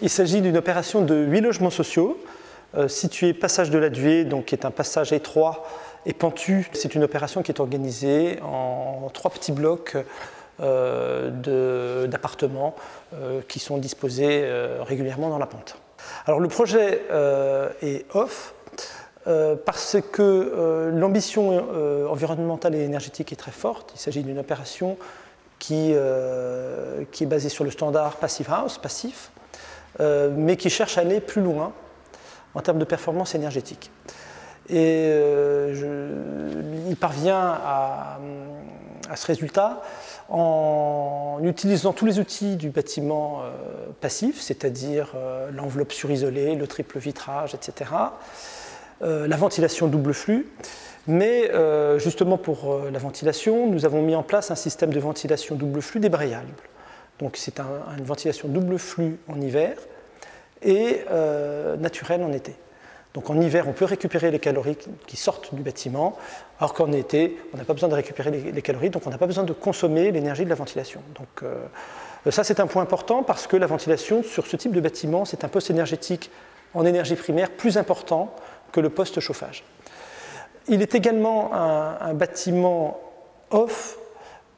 Il s'agit d'une opération de 8 logements sociaux, situés passage de la Duée, donc qui est un passage étroit et pentu. C'est une opération qui est organisée en 3 petits blocs d'appartements qui sont disposés régulièrement dans la pente. Alors le projet est off parce que l'ambition environnementale et énergétique est très forte. Il s'agit d'une opération qui est basée sur le standard Passive House, passif, mais qui cherche à aller plus loin en termes de performance énergétique. Et il parvient à ce résultat en utilisant tous les outils du bâtiment passif, c'est-à-dire l'enveloppe surisolée, le triple vitrage, etc., la ventilation double flux. Mais justement pour la ventilation, nous avons mis en place un système de ventilation double flux débrayable. Donc c'est une ventilation double flux en hiver et naturelle en été. Donc en hiver, on peut récupérer les calories qui sortent du bâtiment, alors qu'en été, on n'a pas besoin de récupérer les calories, donc on n'a pas besoin de consommer l'énergie de la ventilation. Donc ça, c'est un point important parce que la ventilation, sur ce type de bâtiment, c'est un poste énergétique en énergie primaire plus important que le poste chauffage. Il est également un bâtiment off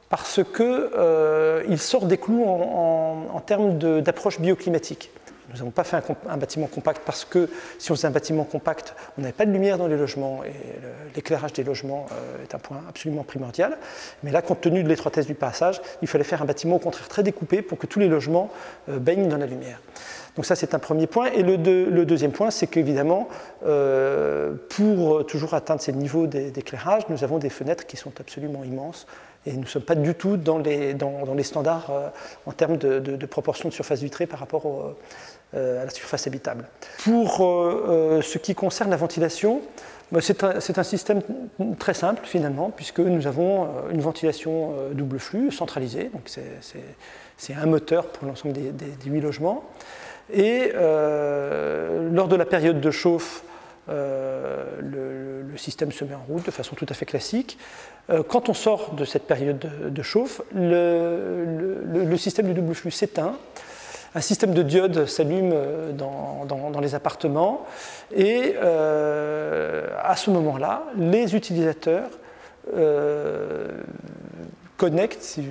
parce qu'il sort des clous en termes d'approche bioclimatique. Nous n'avons pas fait un bâtiment compact parce que si on faisait un bâtiment compact, on n'avait pas de lumière dans les logements et l'éclairage des logements est un point absolument primordial. Mais là, compte tenu de l'étroitesse du passage, il fallait faire un bâtiment au contraire très découpé pour que tous les logements baignent dans la lumière. Donc ça, c'est un premier point. Et le deuxième point, c'est qu'évidemment, pour toujours atteindre ces niveaux d'éclairage, nous avons des fenêtres qui sont absolument immenses. Et nous ne sommes pas du tout dans les standards en termes de proportion de surface vitrée par rapport à la surface habitable. Pour ce qui concerne la ventilation, c'est un système très simple finalement, puisque nous avons une ventilation double flux centralisée, donc c'est un moteur pour l'ensemble des 8 logements. Et lors de la période de chauffe, le système se met en route de façon tout à fait classique. Quand on sort de cette période de chauffe, le système du double flux s'éteint, un système de diodes s'allume dans les appartements et à ce moment-là, les utilisateurs connectent, si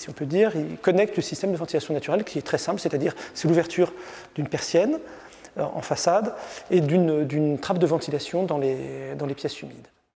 on peut dire, ils connectent le système de ventilation naturelle qui est très simple, c'est-à-dire c'est l'ouverture d'une persienne en façade et d'une trappe de ventilation dans les pièces humides.